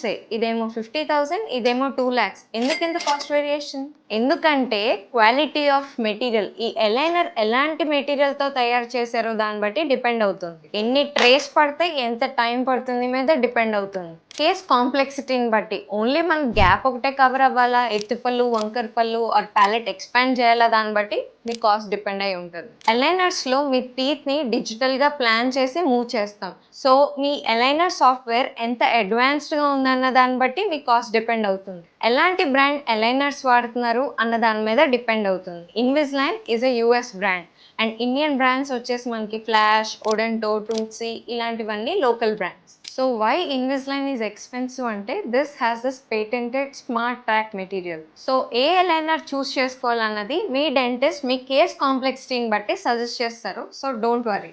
సే ఇదేమో 50,000, ఇదేమో 2 lakhs. ఎందుకింత కాస్ట్ వేరియేషన్? ఎందుకంటే క్వాలిటీ ఆఫ్ మెటీరియల్, ఈ అలైనర్ ఎలాంటి మెటీరియల్‌తో తయారు చేశారో దాన్ని బట్టి డిపెండ్ అవుతుంది. ఎన్ని ట్రేస్ పడతాయి, ఎంత టైం పడుతుంది మీద డిపెండ్ అవుతుంది. కేస్ కాంప్లెక్సిటీని బట్టి ఓన్లీ మనం గ్యాప్ ఒకటే కవర్ అవ్వాలా, ఎత్తుపళ్ళు, వంకర పళ్ళు ఆర్ ప్యాలెట్ ఎక్స్పాండ్ చేయాలా దాన్ని బట్టి మీ కాస్ట్ డిపెండ్ అయి ఉంటుంది. అలైనర్స్‌లో మీ టీత్‌ని డిజిటల్‌గా ప్లాన్ చేసి మూవ్ చేస్తాం. సో మీ అలైనర్ సాఫ్ట్‌వేర్ ఎంత అడ్వాన్స్డ్‌గా ఉందన్న దాన్ని బట్టి మీ కాస్ట్ డిపెండ్ అవుతుంది. ఎలాంటి బ్రాండ్ అలైనర్స్ వాడుతున్నారు అన్న దాని మీద డిపెండ్ అవుతుంది. Invisalign is a US brand and Indian brands వచ్చేసి మనకి ఫ్లాష్, ఒడెంటో, టూత్సీ ఇలాంటివన్నీ local brands. So why Invisalign is expensive అంటే this has this patented smart track material. So a aligner choose చేసుకోవాలన్నది మీ డెంటిస్ట్ మీ కేస్ కాంప్లెక్సిటీని బట్టి సజెస్ట్ చేస్తారు. So don't worry.